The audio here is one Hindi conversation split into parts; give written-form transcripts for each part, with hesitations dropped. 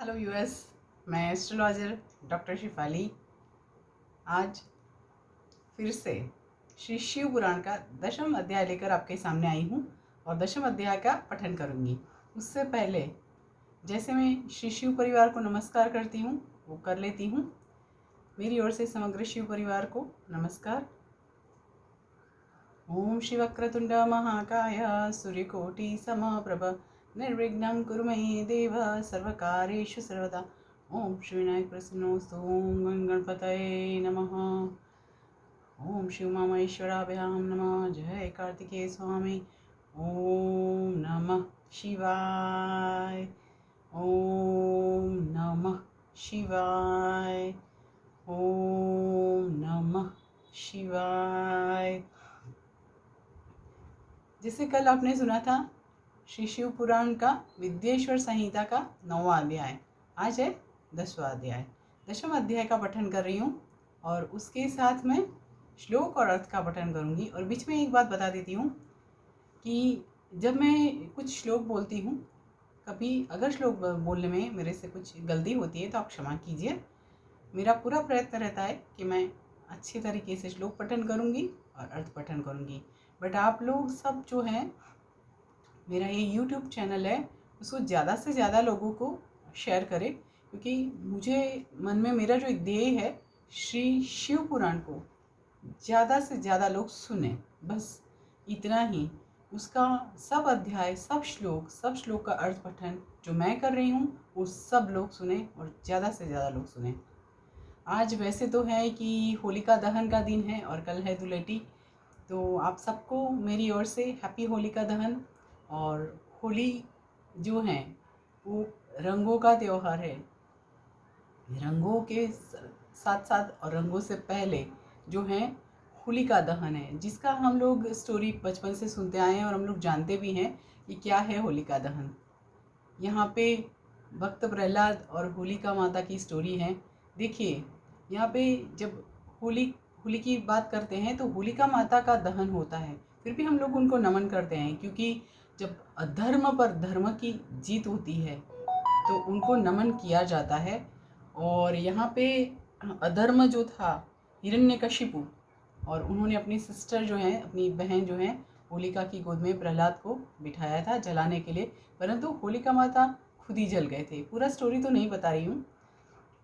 Hello US. मैं एस्ट्रोलॉजर डॉक्टर शिफाली आज फिर से श्री शिव पुराण का दशम अध्याय लेकर आपके सामने आई हूँ और दशम अध्याय का पठन करूँगी। उससे पहले जैसे मैं श्री शिव परिवार को नमस्कार करती हूँ वो कर लेती हूँ। मेरी ओर से समग्र शिव परिवार को नमस्कार। ओम शिवक्रतुंड महाकाय सूर्यकोटि समप्रभ निर्विघ्नं कुरु मे देव सर्वकार्येषु सर्वदा। ओम श्री विनायक प्रसन्नोस्तु। ओम गणपतये नमः। ओम शिव मामेश्वराभ्यां नमः। जय कार्तिकेय स्वामी। ओम नमः शिवाय। ओम नमः शिवाय। ओम नमः शिवाय। जिसे कल आपने सुना था श्री शिव पुराण का विद्येश्वर संहिता का 9वां अध्याय, आज है 10वां अध्याय। दशम अध्याय का पठन कर रही हूँ और उसके साथ में श्लोक और अर्थ का पठन करूँगी। और बीच में एक बात बता देती हूँ कि जब मैं कुछ श्लोक बोलती हूँ, कभी अगर श्लोक बोलने में मेरे से कुछ गलती होती है तो आप क्षमा कीजिए। मेरा पूरा प्रयत्न रहता है कि मैं अच्छी तरीके से श्लोक पठन करूँगी और अर्थ पठन करूँगी। बट आप लोग सब जो हैं, मेरा ये यूट्यूब चैनल है, उसको ज़्यादा से ज़्यादा लोगों को शेयर करें, क्योंकि मुझे मन में मेरा जो एक ध्येय है, श्री शिव पुराण को ज़्यादा से ज़्यादा लोग सुने, बस इतना ही। उसका सब अध्याय, सब श्लोक का अर्थ पठन जो मैं कर रही हूँ वो सब लोग सुने और ज़्यादा से ज़्यादा लोग सुने। आज वैसे तो है कि होलिका दहन का दिन है और कल है धुलेटी, तो आप सबको मेरी ओर से हैप्पी होलिका दहन। और होली जो है वो रंगों का त्यौहार है। रंगों के साथ साथ और रंगों से पहले जो है होलिका दहन है, जिसका हम लोग स्टोरी बचपन से सुनते आए हैं और हम लोग जानते भी हैं कि क्या है होलिका दहन। यहाँ पे भक्त प्रहलाद और होलिका माता की स्टोरी है। देखिए, यहाँ पे जब होली की बात करते हैं तो होलिका माता का दहन होता है, फिर भी हम लोग उनको नमन करते हैं, क्योंकि जब अधर्म पर धर्म की जीत होती है तो उनको नमन किया जाता है। और यहाँ पे अधर्म जो था हिरण्यकशिपु, और उन्होंने अपनी सिस्टर जो है, अपनी बहन जो है होलिका की गोद में प्रहलाद को बिठाया था जलाने के लिए, परंतु होलिका माता खुद ही जल गए थे। पूरा स्टोरी तो नहीं बता रही हूँ,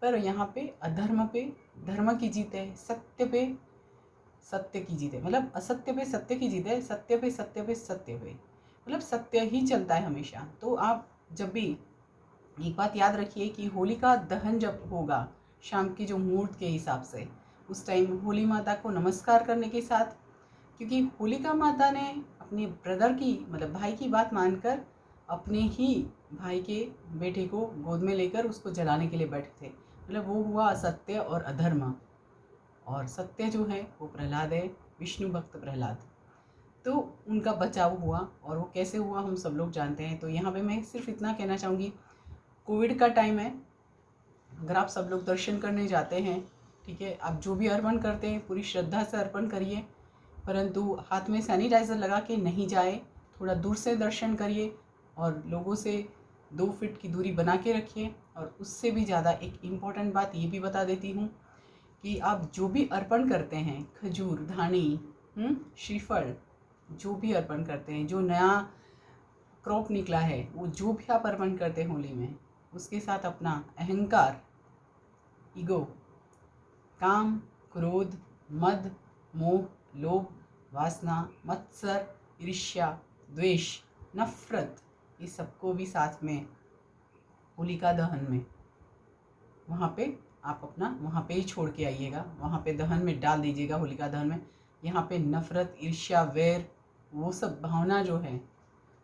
पर यहाँ पे अधर्म पे धर्म की जीत है, सत्य पे सत्य की जीत है, मतलब असत्य पे सत्य की जीत है, सत्य पे सत्य पे, मतलब सत्य ही चलता है हमेशा। तो आप जब भी एक बात याद रखिए कि होलिका दहन जब होगा शाम के जो मुहूर्त के हिसाब से, उस टाइम होली माता को नमस्कार करने के साथ, क्योंकि होलिका माता ने अपने ब्रदर की, मतलब भाई की बात मानकर अपने ही भाई के बेटे को गोद में लेकर उसको जलाने के लिए बैठे थे। मतलब वो हुआ असत्य और अधर्म, और सत्य जो है वो प्रहलाद है, विष्णु भक्त प्रहलाद। तो उनका बचाव हुआ, और वो कैसे हुआ हम सब लोग जानते हैं। तो यहाँ पे मैं सिर्फ इतना कहना चाहूँगी, कोविड का टाइम है, अगर आप सब लोग दर्शन करने जाते हैं, ठीक है, आप जो भी अर्पण करते हैं पूरी श्रद्धा से अर्पण करिए, परंतु हाथ में सैनिटाइज़र लगा के नहीं जाए, थोड़ा दूर से दर्शन करिए और लोगों से 2 फीट की दूरी बना के रखिए। और उससे भी ज़्यादा एक इम्पॉर्टेंट बात ये भी बता देती हूँ कि आप जो भी अर्पण करते हैं, खजूर, धानी, श्रीफल, जो भी अर्पण करते हैं, जो नया क्रॉप निकला है, वो जो भी आप अर्पण करते हैं होली में, उसके साथ अपना अहंकार, ईगो, काम, क्रोध, मद, मोह, लोभ, वासना, मत्सर, ईर्ष्या, द्वेष, नफरत, ये सबको भी साथ में होलिका दहन में वहाँ पे आप अपना वहाँ पे ही छोड़ के आइएगा, वहाँ पे दहन में डाल दीजिएगा होलिका दहन में। यहाँ पे नफरत, ईर्ष्या, वैर, वो सब भावना जो है,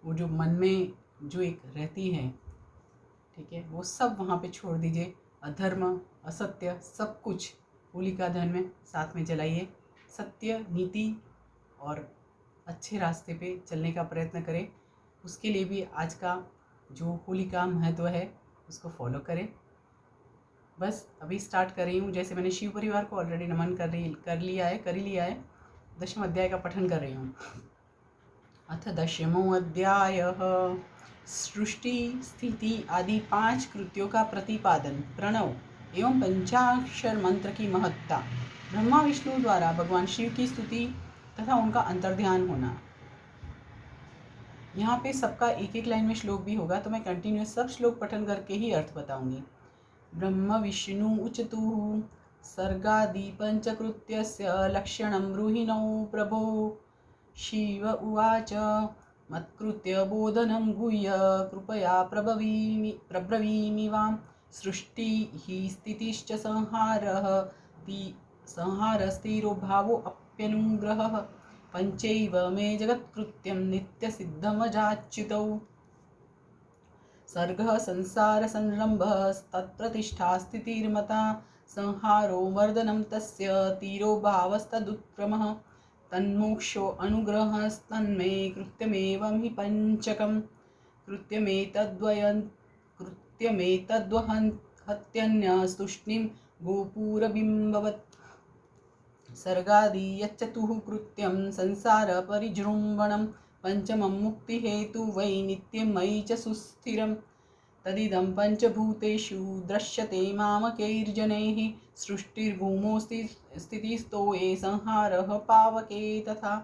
वो जो मन में जो एक रहती है, ठीक है, वो सब वहाँ पे छोड़ दीजिए। अधर्म, असत्य, सब कुछ होलिका दहन में साथ में जलाइए। सत्य, नीति और अच्छे रास्ते पे चलने का प्रयत्न करें। उसके लिए भी आज का जो होली का महत्व है उसको फॉलो करें। बस अभी स्टार्ट कर रही हूँ, जैसे मैंने शिव परिवार को ऑलरेडी नमन कर ही लिया है। दशम अध्याय का पठन कर रही हूँ। अथ दशमो अध्यायः सृष्टि, स्थिति आदि 5 कृत्यों का प्रतिपादन, प्रणव एवं पंचाक्षर मंत्र की महत्ता, ब्रह्मा विष्णु द्वारा भगवान शिव की स्तुति तथा उनका अंतर्ध्यान होना। यहाँ पे सबका एक एक लाइन में श्लोक भी होगा, तो मैं कंटिन्यूस सब श्लोक पठन करके ही अर्थ बताऊंगी। ब्रह्म विष्णु उचतु सर्गादि पंचकृत्यस्य लक्षणं ब्रूहिणौ प्रभो। शिव उवाच मत्कृत्य बोधनं गुह्य कृपया प्रब्रवीमि वां। सृष्टिः स्थितिश्च संहारस्थिरो भावोऽप्यनुग्रहः। पंचैव मे जगत्कृत्यं नित्यसिद्धमजाच्युतौ। सर्गः संसारसंरम्भस्तत्प्रतिष्ठा स्थितिर्मता। संहारो मर्दनं तस्य तीरो भावस्तदुत्क्रमः। तन्मोक्षो अनुग्रहस्तन्मे कृत्यमेवं हि पंचकं। कृत्यमेतद्वहत्यन्यस्तुष्णिं गोपुरबिम्बवत्। सर्गादि यच्चतुः कृत्यं संसारपरिजृम्भणं। पंचमं मुक्तिहेतु वै नित्यं मयि च सुस्थिरं। तदिदं पञ्चभूतेषु दृश्यते मामकैर्जनैः। सृष्टिर्भूमौ स्थितिस्तो ये संहारः पावके तथा।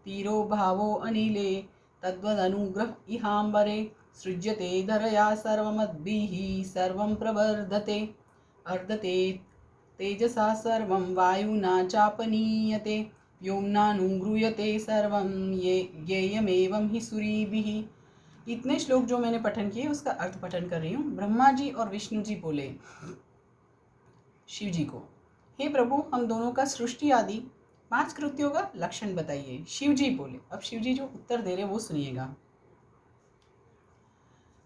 तीरो भावो अनिले तद्वदनुग्रह इहाम्बरे। सृज्यते धरया सर्वमद्भिः सर्वं प्रवर्धते। अर्धते तेजसा सर्वं वायुना चापनीयते। व्योम्नानुगृह्यते सर्वं ज्ञेयमेवं हि सूरिभिः। इतने श्लोक जो मैंने पठन किए उसका अर्थ पठन कर रही हूँ। ब्रह्मा जी और विष्णु जी बोले शिव जी को, हे प्रभु, हम दोनों का सृष्टि आदि 5 कृत्यों का लक्षण बताइए। शिव जी बोले, अब शिव जी जो उत्तर दे रहे वो सुनिएगा।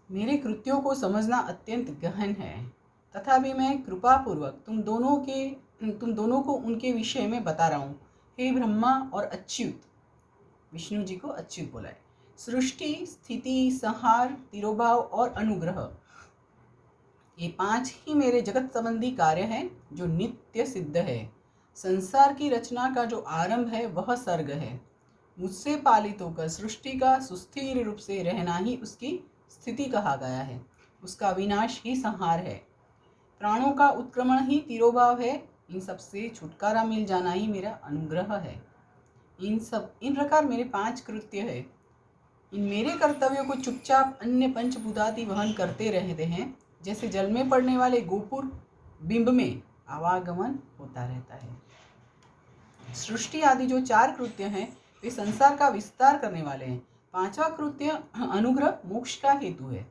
मेरे कृत्यों को समझना अत्यंत गहन है, तथापि मैं कृपा पूर्वक तुम दोनों को उनके विषय में बता रहा हूँ। हे ब्रह्मा और अच्युत, विष्णु जी को अच्युत बोला है। सृष्टि, स्थिति, संहार, तिरोभाव और अनुग्रह, ये 5 ही मेरे जगत संबंधी कार्य हैं जो नित्य सिद्ध है। संसार की रचना का जो आरंभ है वह सर्ग है। मुझसे पालित होकर सृष्टि का सुस्थिर रूप से रहना ही उसकी स्थिति कहा गया है। उसका विनाश ही संहार है। प्राणों का उत्क्रमण ही तिरोभाव है। इन सब से छुटकारा मिल जाना ही मेरा अनुग्रह है। इन प्रकार मेरे 5 कृत्य है। इन मेरे कर्तव्यों को चुपचाप अन्य पंचभूतादि वहन करते रहते हैं, जैसे जल में पड़ने वाले गोपुर बिंब में आवागमन होता रहता है। सृष्टि आदि जो 4 कृत्य हैं वे संसार का विस्तार करने वाले हैं। 5वां कृत्य अनुग्रह मोक्ष का हेतु है।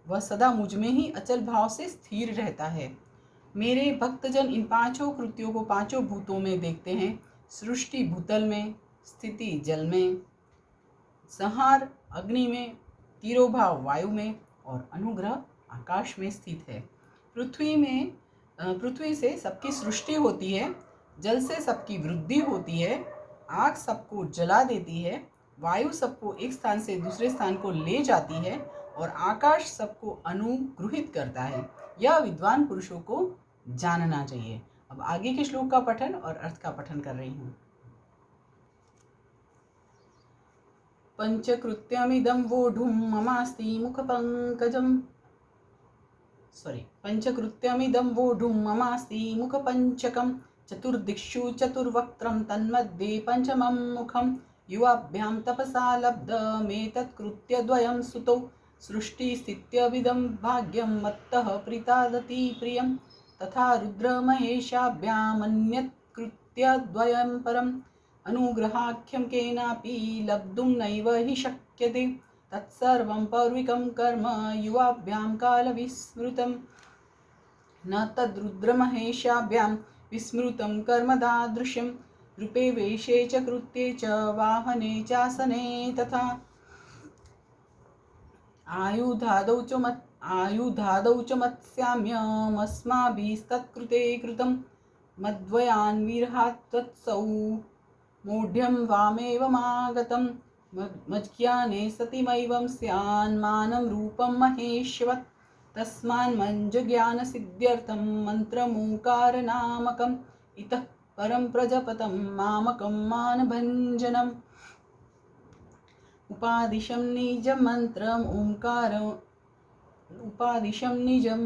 वह सदा मुझ में ही अचल भाव से स्थिर रहता है। मेरे भक्तजन इन 5 कृत्यों को 5 भूतों में देखते हैं। सृष्टि भूतल में, स्थिति जल में, संहार अग्नि में, तिरोभाव वायु में और अनुग्रह आकाश में स्थित है। पृथ्वी से सबकी सृष्टि होती है। जल से सबकी वृद्धि होती है। आग सबको जला देती है। वायु सबको एक स्थान से दूसरे स्थान को ले जाती है और आकाश सबको अनुग्रहित करता है। यह विद्वान पुरुषों को जानना चाहिए। अब आगे के श्लोक का पठन और अर्थ का पठन कर रही हूँ। पंचकृत्यमिदं वोढुं ममास्ति मुखपंचकं। चतुर्दिक्षु चतुर्वक्त्रं तन्मध्ये पंचमं मुखं। युवाभ्यां तपसा लब्धमेतत्कृत्यद्वयं सुतौ। सृष्टिस्थित्यविदं भाग्यं मत्तः प्रीतादति प्रियं। तथा रुद्रमहेशाभ्यामन्यत् कृत्यद्वयं परम्। अनुग्रहाख्यं केनापि लब्धुं नैव हि शक्यते। तत्सर्वं पौर्विकं कर्म युवाभ्यां कालविस्मृतं। न तद्रुद्रमहेशाभ्यां विस्मृतं कर्म तादृशं। रूपे वेशे च कृत्ये च वाहने चासने तथा। आयुधादौ च मत्स्याम्यमस्माभिस्तत्कृते कृतं। मद्वयान्विरहात् त्वत्सौ मूढ्यं वामेवमागतं। मज्ज्ञाने सतिमैवं स्यान्मानं रूपं महेश्वत्। तस्मान्मञ्जज्ञानसिद्ध्यर्थं मन्त्रमोङ्कारनामकम्। इतः परं प्रजपतं मामकं मानभञ्जनम्। उपादिशं निजं मन्त्रम् ओंकार उपादिशं निजं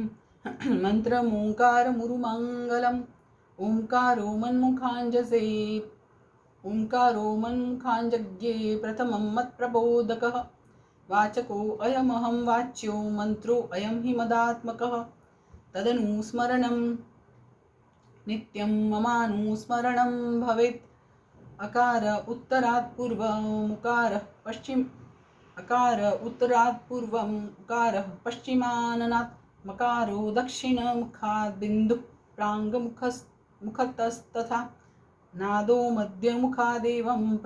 मन्त्रम् ओंकारमुरुमङ्गलम् ओंकारो मन्मुखाञ्जसे ओंकारो मन्मुखाञ्जज्ञे प्रथमं मत्प्रबोधकः वाचको अयमहं वाच्यो मन्त्रो अयं हि मदात्मकः तदनुस्मरणं नित्यं ममानुस्मरणं भवेत् अकार उत्तरात् पूर्वम् उकारः पश्चिमाननात् मकारो दक्षिणमुखात् बिन्दुः प्राङ्मुखतस्तथा नादो मध्यमुखादेवं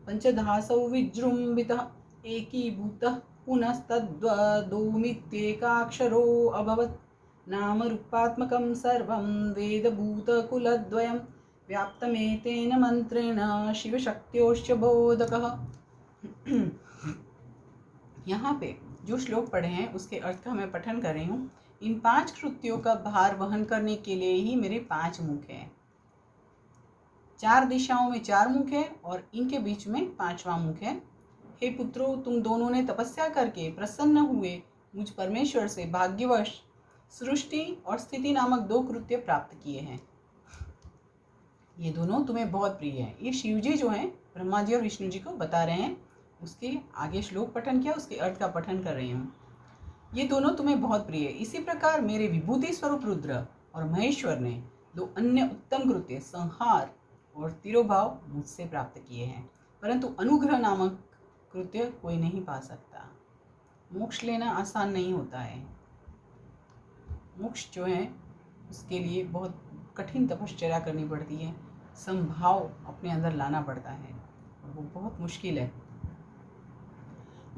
पञ्चदासौ विजृम्भितः एकीभूतः पुनस्तद्वदोमित्येकाक्षरो अभवत् नामरूपात्मकं सर्वं वेदभूतकुलद्वयं व्याप्तमेतेन मंत्रेण शिवशक्त्योश्च बोधकः। यहाँ पे जो श्लोक पढ़े हैं उसके अर्थ का मैं पठन कर रही हूँ। इन 5 कृत्यों का भार वहन करने के लिए ही मेरे 5 मुख हैं। 4 दिशाओं में 4 मुख है और इनके बीच में 5वां मुख है। हे पुत्रों, तुम दोनों ने तपस्या करके प्रसन्न हुए मुझ परमेश्वर से भाग्यवश सृष्टि और स्थिति नामक 2 कृत्य प्राप्त किए हैं। ये दोनों तुम्हें बहुत प्रिय हैं। ये शिव जी जो हैं ब्रह्मा जी और विष्णु जी को बता रहे हैं। उसके आगे श्लोक पठन किया, उसके अर्थ का पठन कर रही हूँ। ये दोनों तुम्हें बहुत प्रिय है। इसी प्रकार मेरे विभूति स्वरूप रुद्र और महेश्वर ने 2 अन्य उत्तम कृत्य संहार और तिरोभाव मुझसे प्राप्त किए हैं, परंतु अनुग्रह नामक कृत्य कोई नहीं पा सकता। मोक्ष लेना आसान नहीं होता है। मोक्ष जो है उसके लिए बहुत कठिन तपश्चर्या करनी पड़ती है, संभाव अपने अंदर लाना पड़ता है और वो बहुत मुश्किल है।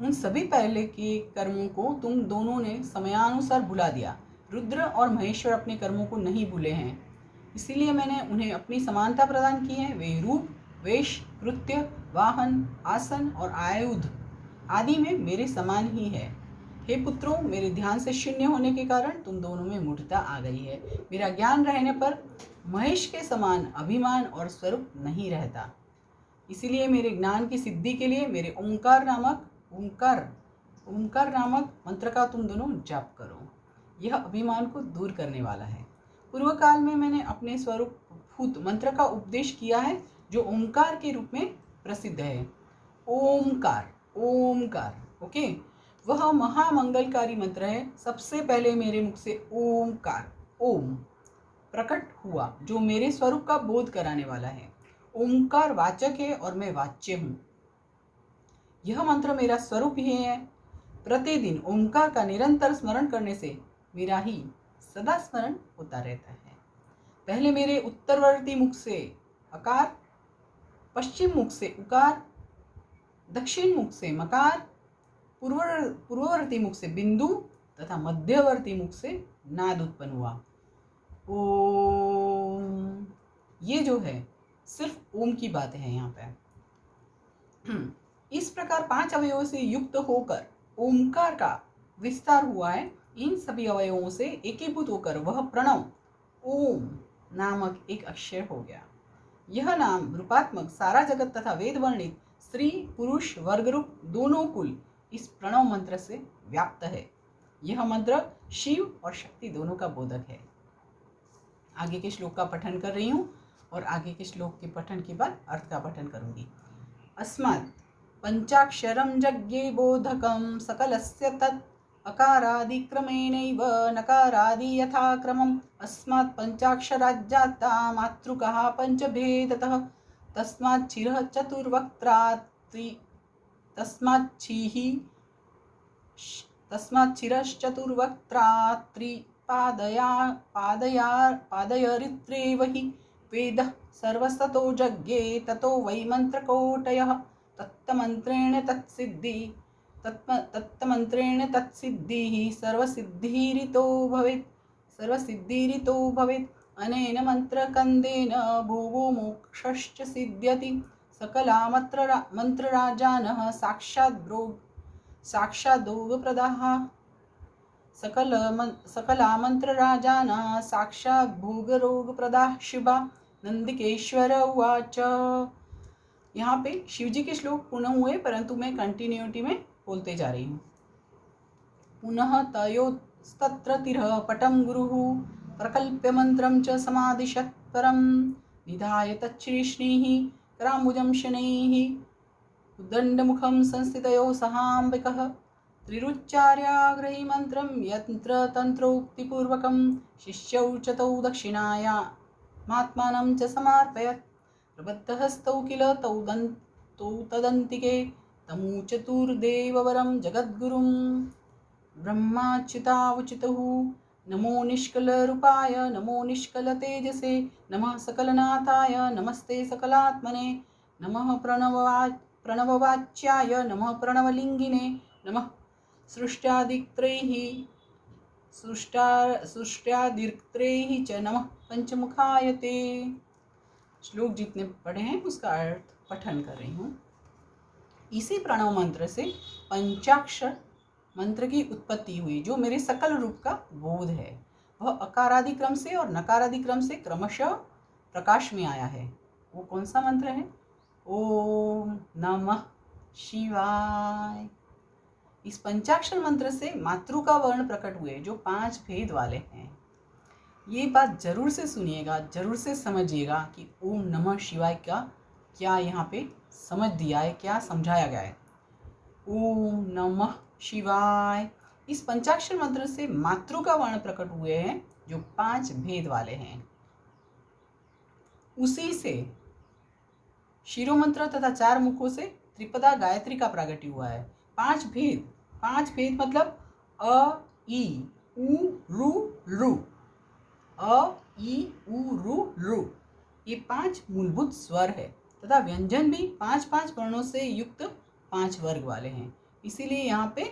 उन सभी पहले के कर्मों को तुम दोनों ने समयानुसार भुला दिया। रुद्र और महेश्वर अपने कर्मों को नहीं भूले हैं, इसीलिए मैंने उन्हें अपनी समानता प्रदान की है। वे रूप, वेश, कृत्य, वाहन, आसन और आयुध आदि में मेरे समान ही है। हे पुत्रों, मेरे ध्यान से शून्य होने के कारण तुम दोनों में मूढ़ता आ गई है। मेरा ज्ञान रहने पर महेश के समान अभिमान और स्वरूप नहीं रहता। इसीलिए मेरे ज्ञान की सिद्धि के लिए मेरे ओंकार नामक मंत्र का तुम दोनों जाप करो। यह अभिमान को दूर करने वाला है। पूर्व काल में मैंने अपने स्वरूप भूत मंत्र का उपदेश किया है, जो ओंकार के रूप में प्रसिद्ध है। ओंकार, ओके, वह महामंगलकारी मंत्र है। सबसे पहले मेरे मुख से ओंकार, ओम प्रकट हुआ, जो मेरे स्वरूप का बोध कराने वाला है। ओंकार वाचक है और मैं वाच्य हूँ। यह मंत्र मेरा स्वरूप ही है। प्रतिदिन ओंकार का निरंतर स्मरण करने से मेरा ही सदा स्मरण होता रहता है। पहले मेरे उत्तरवर्ती मुख से अकार, पश्चिम मुख से उकार, दक्षिण मुख से मकार, पूर्ववर्ती मुख से बिंदु तथा मध्यवर्ती मुख से नाद उत्पन्न हुआ। ओम, ये जो है सिर्फ ओम की बात है यहाँ पे। इस प्रकार 5 अवयवों से युक्त होकर ओंकार का विस्तार हुआ है। इन सभी अवयवों से एकीभूत होकर वह प्रणव ओम नामक एक अक्षर हो गया। यह नाम रूपात्मक सारा जगत तथा वेद वर्णित स्त्री पुरुष वर्ग रूप दोनों कुल इस प्रणव मंत्र से व्याप्त है। यह मंत्र शिव और शक्ति दोनों का बोधक है। आगे के श्लोक का पठन कर रही हूँ और आगे के श्लोक के पठन के बाद अर्थ का पठन करूंगी। अस्मात् पंचाक्षरं जज्ञे बोधकं सकलस्य तत् अकारादिक्रमेणैव नकारादि यथाक्रमम् अस्मात् पंचाक्षराज्जाता मातृकः पञ्चभेदतः तस्माच्छिरः चतुर्वक्त्रात्रि तस्माच्छिरश्चतुर्वक्त्रात्रि पादयरित्रेव हि वेदः सर्वस्ततो जज्ञे ततो वै मन्त्रकोटयः तत्तमन्त्रेण तत्सिद्धिः सर्वसिद्धिरितो भवेत् अनेन मन्त्रकन्देन भुवो मोक्षश्च सिद्ध्यति मंत्रराजानः साक्षाद्भोगप्रदाः सकलामन्त्रराजानः साक्षाद्भोगरोगप्रदाः शुभा। नन्दिकेश्वर उवाच यहाँ पे शिव जी के श्लोक पूर्ण हुए, परंतु मैं कंटिन्यूटी में बोलते जा रही हूँ। पुनः तयोस्तत्र तिरः पटं गुरुः प्रकल्प्य मंत्रं च समादिशत् परं निधाय तच्छ्रीष्णीः कराम्बुजं शनैः उद्दण्डमुखं संस्थितयो सहाम्बिकः त्रिरुच्चार्याग्रही मंत्रं यंत्र तंत्रोक्तिपूर्वकं शिष्यौ च तौ दक्षिणाया महात्मानं च समार्पयत् प्रबद्धहस्तौ किल तौ तदन्तिके तमु चतुर्देववरं जगद्गुरुं ब्रह्माच्युतावचितुः नमो निष्कलरूपाय नमो निष्कलतेजसे नमः सकलनाथाय नमस्ते सकलात्मने नमः प्रणववाच्याय नमः प्रणवलिंगिने नमः सृष्ट्यादित्रैः च नमः पंचमुखाय ते। श्लोक जितने पढ़े हैं उसका अर्थ पठन कर रही हूँ। इसी प्रणव मंत्र से पंचाक्षर मंत्र की उत्पत्ति हुई, जो मेरे सकल रूप का बोध है। वह अकारादि क्रम से और नकारादि क्रम से क्रमशः प्रकाश में आया है। वो कौन सा मंत्र है? ओम नमः शिवाय। इस पंचाक्षर मंत्र से मातृ का वर्ण प्रकट हुए, जो 5 भेद वाले हैं। ये बात जरूर से सुनिएगा, जरूर से समझिएगा कि ओम नमः शिवाय का क्या यहाँ पे समझ दिया है, क्या समझाया गया है। ओम नमः शिवाय। इस पंचाक्षर मंत्र से मातृ का वर्ण प्रकट हुए हैं, जो 5 भेद वाले हैं। उसी से शिरोमंत्र तथा 4 मुखों से त्रिपदा गायत्री का प्रागट्य हुआ है। 5 भेद मतलब अ ई उ रु रु, अ ई उ रु रु, ये 5 मूलभूत स्वर है तथा व्यंजन भी 5 वर्णों से युक्त 5 वर्ग वाले हैं। इसीलिए यहाँ पे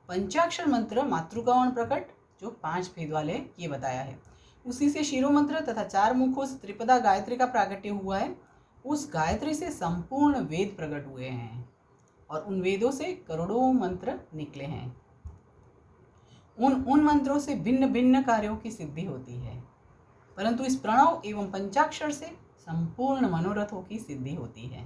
पंचाक्षर मंत्र मातृकावर्ण प्रकट, जो 5 भेद वाले ये बताया है। उसी से शिरोमंत्र तथा 4 मुखों से त्रिपदा गायत्री का प्रागट्य हुआ है। उस गायत्री से संपूर्ण वेद प्रकट हुए हैं और उन वेदों से करोड़ों मंत्र निकले हैं। उन मंत्रों से भिन्न भिन्न कार्यों की सिद्धि होती है, परंतु इस प्रणव एवं पंचाक्षर से संपूर्ण मनोरथों की सिद्धि होती है।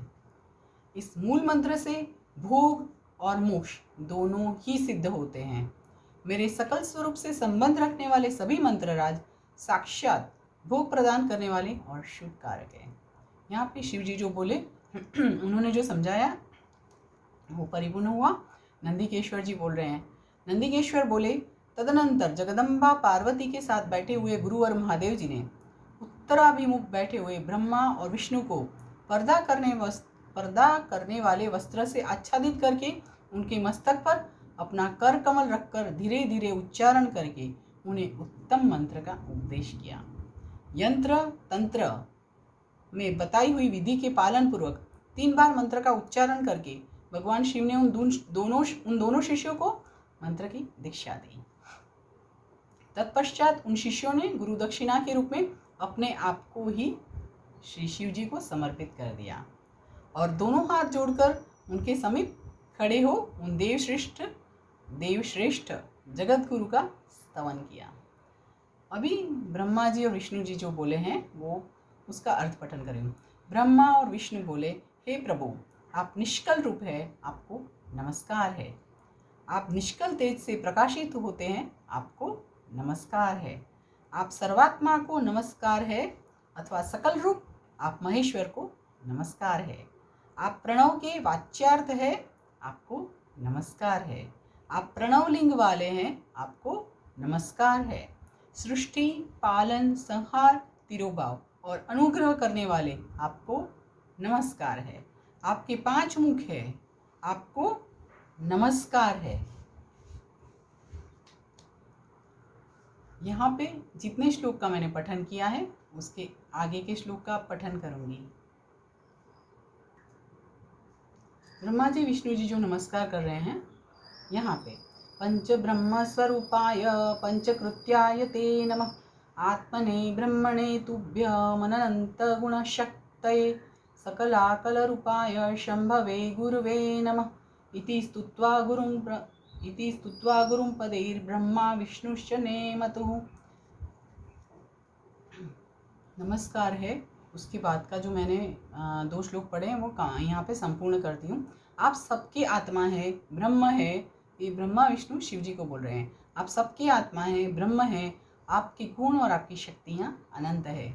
इस मूल मंत्र से भोग और मोक्ष दोनों ही सिद्ध होते हैं। मेरे सकल स्वरूप से संबंध रखने वाले सभी मंत्रराज साक्षात भोग प्रदान करने वाले और शुभ कारक हैं। यहाँ पे शिव जी जो बोले उन्होंने जो समझाया वो परिपूर्ण हुआ। नंदिकेश्वर जी बोल रहे हैं। नंदिकेश्वर बोले, तदनंतर जगदम्बा पार्वती के साथ बैठे हुए गुरु और महादेव जी ने उत्तराभिमुख बैठे हुए ब्रह्मा और विष्णु को पर्दा करने वाले वस्त्र से आच्छादित करके उनके मस्तक पर अपना कर कमल रखकर धीरे धीरे उच्चारण करके उन्हें उत्तम मंत्र का उपदेश किया। यंत्र तंत्र में बताई हुई विधि के पालन पूर्वक 3 बार मंत्र का उच्चारण करके भगवान शिव ने उन दोनों शिष्यों को मंत्र की दीक्षा दी। तत्पश्चात उन शिष्यों ने गुरु दक्षिणा के रूप में अपने आप को ही श्री शिव जी को समर्पित कर दिया और दोनों हाथ जोड़कर उनके समीप खड़े हो उन देवश्रेष्ठ जगत गुरु का स्तवन किया। अभी ब्रह्मा जी और विष्णु जी जो बोले हैं वो उसका अर्थ पठन करेंगे। ब्रह्मा और विष्णु बोले, हे प्रभु, आप निष्कल रूप है, आपको नमस्कार है। आप निष्कल तेज से प्रकाशित होते हैं, आपको नमस्कार है। आप सर्वात्मा को नमस्कार है अथवा सकल रूप, आप महेश्वर को नमस्कार है। आप प्रणव के वाच्यार्थ है, आपको नमस्कार है। आप प्रणव लिंग वाले हैं, आपको नमस्कार है। सृष्टि, पालन, संहार, तिरोभाव और अनुग्रह करने वाले, आपको नमस्कार है। आपके 5 मुख है, आपको नमस्कार है। यहाँ पे जितने श्लोक का मैंने पठन किया है उसके आगे के श्लोक का पठन करूंगी। ब्रह्मा जी विष्णु जी जो नमस्कार कर रहे हैं, यहाँ पे पंच ब्रह्म स्वरूपाय पंचकृत्याय ते नमः आत्मने ब्रह्मणे तुभ्यम् अनंत गुणशक्तये सकलाकलरूपाय शंभवे गुरुवे नमः इति स्तुत्वा गुरुं पदैर्ब्रह्मा विष्णुश्च नेमतुः। नमस्कार है उसके बाद का जो मैंने 2 श्लोक पढ़े हैं वो यहाँ पे संपूर्ण करती हूँ। आप सबकी आत्मा है, ब्रह्म है, ये ब्रह्मा विष्णु शिव जी को बोल रहे हैं। आप सबकी आत्मा है, ब्रह्म है, आपके गुण और आपकी शक्तियाँ अनंत है।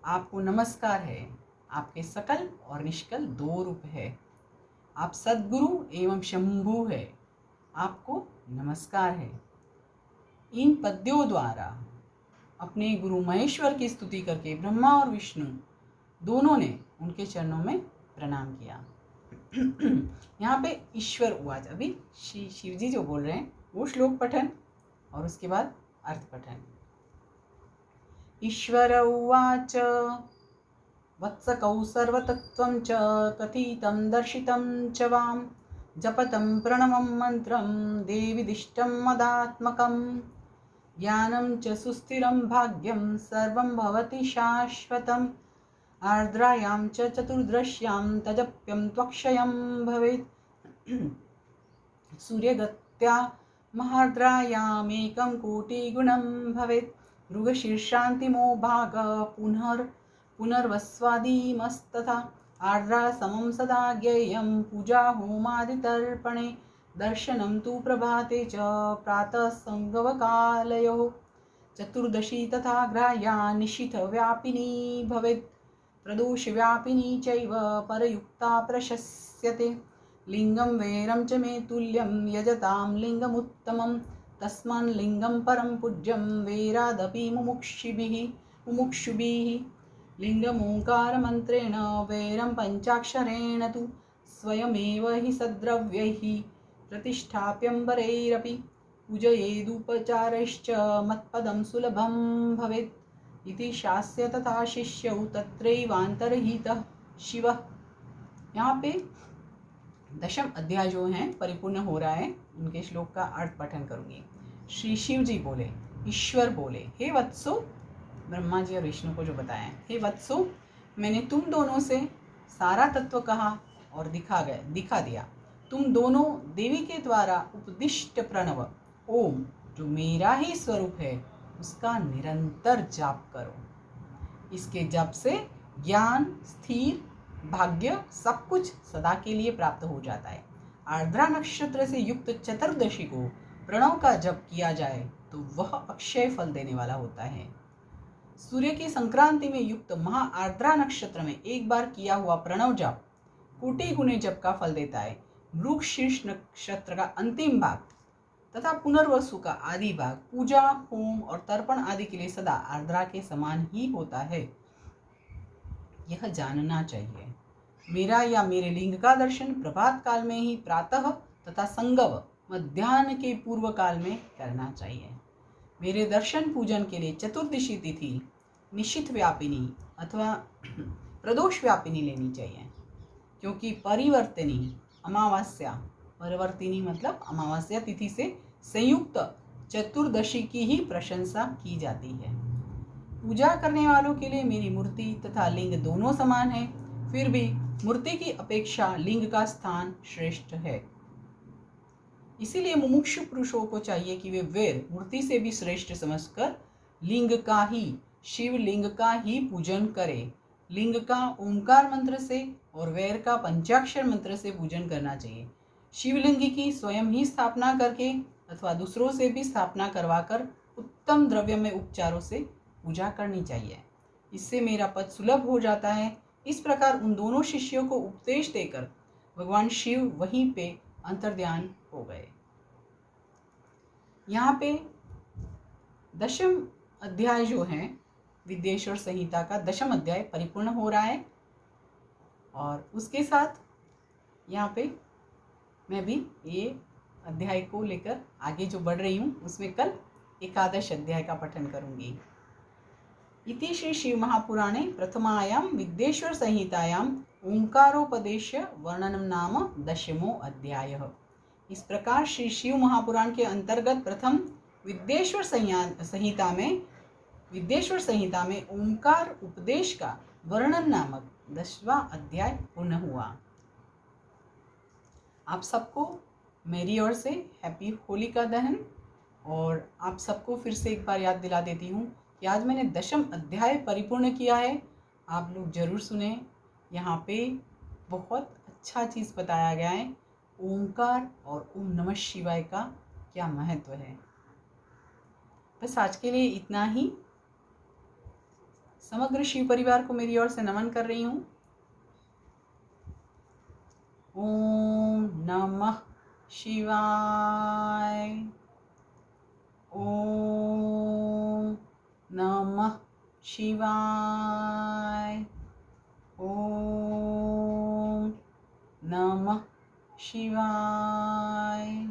आपको नमस्कार है, आपके सकल और निष्कल 2 रूप है। आप सद्गुरु एवं शंभु है, आपको नमस्कार है। इन पद्यों द्वारा अपने गुरु महेश्वर की स्तुति करके ब्रह्मा और विष्णु दोनों ने उनके चरणों में प्रणाम किया। यहाँ पे ईश्वर उवाच, अभी शिव जी जो बोल रहे हैं वो श्लोक पठन और उसके बाद अर्थ पठन। ईश्वर उवाच वत्सकौ सर्वतत्त्वं च कथितं दर्शितं च वां जपतं प्रणवं मन्त्रं देविदिष्टं मदात्मकम् ज्ञानं च सुस्थिरं भाग्यं सर्वं भवति शाश्वतम् आर्द्रायां च चतुर्दश्यां तजप्यं त्वक्षयं भवेत् सूर्यगत्या महार्द्रायामेकं कोटिगुणं भवेत् मृगशीर्षान्तिमो भाग पुनर्वस्वादिमस्तथा आर्द्रा समं सदा ज्ञेयं पूजा होमादितर्पणे दर्शनं तु प्रभाते च प्रातः संगवकालयोः चतुर्दशी तथा ग्राह्या निशिथव्यापिनी भवेत् प्रदोषव्यापिनी चैव परयुक्ता प्रशस्यते लिंगं वैरं च मे तुल्यं यजतां लिंगमुत्तमं तस्मान् लिंगं परं पूज्यं वैरादपि मुमुक्षुभिः लिंगमोङ्कारमन्त्रेण वैरं पञ्चाक्षरेण तु स्वयमेव हि सद्द्रव्यैः प्रतिष्ठाप्यं वरैरपि पूजयेदुपचारैश्च मत्पदं सुलभं भवेत् इति शास्य तथा शिष्यौ तत्रैवान्तर्हितः शिवः। यहाँ पे 10वीं अध्याय जो है परिपूर्ण हो रहा है, उनके श्लोक का अर्थ पठन करूंगी। श्री शिव जी बोले, ईश्वर बोले, हे वत्सो, ब्रह्मा जी और विष्णु को जो बताया है, हे वत्सो, मैंने तुम दोनों से सारा तत्व कहा और दिखा दिया। तुम दोनों देवी के द्वारा उपदिष्ट प्रणव ओम, जो मेरा ही स्वरूप है, उसका निरंतर जाप करो। इसके जप से ज्ञान, स्थिर भाग्य सब कुछ सदा के लिए प्राप्त हो जाता है। आर्द्रा नक्षत्र से युक्त चतुर्दशी को प्रणव का जप किया जाए तो वह अक्षय फल देने वाला होता है। सूर्य की संक्रांति में युक्त महा आर्द्रा नक्षत्र में एक बार किया हुआ प्रणव जप कोटि गुने जप का फल देता है। मृग शीर्ष नक्षत्र का अंतिम भाग तथा पुनर्वसु का आदि भाग पूजा, होम और तर्पण आदि के लिए सदा आर्द्रा के समान ही होता है। यह जानना चाहिए। मेरा या मेरे लिंग का दर्शन प्रभात काल में ही प्रातः तथा संगव मध्याह्न के पूर्व काल में करना चाहिए। मेरे दर्शन पूजन के लिए चतुर्दशी तिथि निश्चित व्यापिनी अथवा प्रदोष व्यापिनी लेनी चाहिए, क्योंकि परिवर्तनी अमावस्या, परिवर्तिनी मतलब अमावस्या तिथि से संयुक्त चतुर्दशी की ही प्रशंसा की जाती है। पूजा करने वालों के लिए मेरी मूर्ति तथा लिंग दोनों समान है, फिर भी मूर्ति की अपेक्षा लिंग का स्थान श्रेष्ठ है। इसीलिए मुमुक्षु पुरुषों को चाहिए कि वे वैर मूर्ति से भी श्रेष्ठ समझकर लिंग का ही, शिव लिंग का ही पूजन करें। लिंग का ओंकार मंत्र से और वैर का पंचाक्षर मंत्र से पूजन करना चाहिए। शिवलिंग की स्वयं ही स्थापना करके अथवा दूसरों से भी स्थापना करवाकर उत्तम द्रव्य में उपचारों से पूजा करनी चाहिए। इससे मेरा पद सुलभ हो जाता है। इस प्रकार उन दोनों शिष्यों को उपदेश देकर भगवान शिव वहीं पे अंतर्ध्यान हो गए। यहाँ पे 10वां अध्याय जो है विद्येश्वर संहिता का 10वां अध्याय परिपूर्ण हो रहा है और उसके साथ यहाँ पे मैं भी ये अध्याय को लेकर आगे जो बढ़ रही हूँ उसमें कल 11 अध्याय का पठन करूँगी। इति श्री शिव महापुराणे प्रथमायां विद्येश्वर संहितायां ओंकारोपदेश वर्णनम नाम 10वां अध्याय। इस प्रकार श्री शिव महापुराण के अंतर्गत प्रथम विद्येश्वर संहिता में ओंकार उपदेश का वर्णन नामक 10वां अध्याय पूर्ण हुआ। आप सबको मेरी ओर से हैप्पी होलिका दहन। और आप सबको फिर से एक बार याद दिला देती हूँ कि आज मैंने 10वां अध्याय परिपूर्ण किया है। आप लोग ज़रूर सुने। यहाँ पे बहुत अच्छा चीज़ बताया गया है, ओंकार और ओम नमः शिवाय का क्या महत्व है। बस आज के लिए इतना ही। समग्र शिव परिवार को मेरी ओर से नमन कर रही हूँ। ओम नमः शिवाय। ओम नमः शिवाय। ओम नमः शिवाय।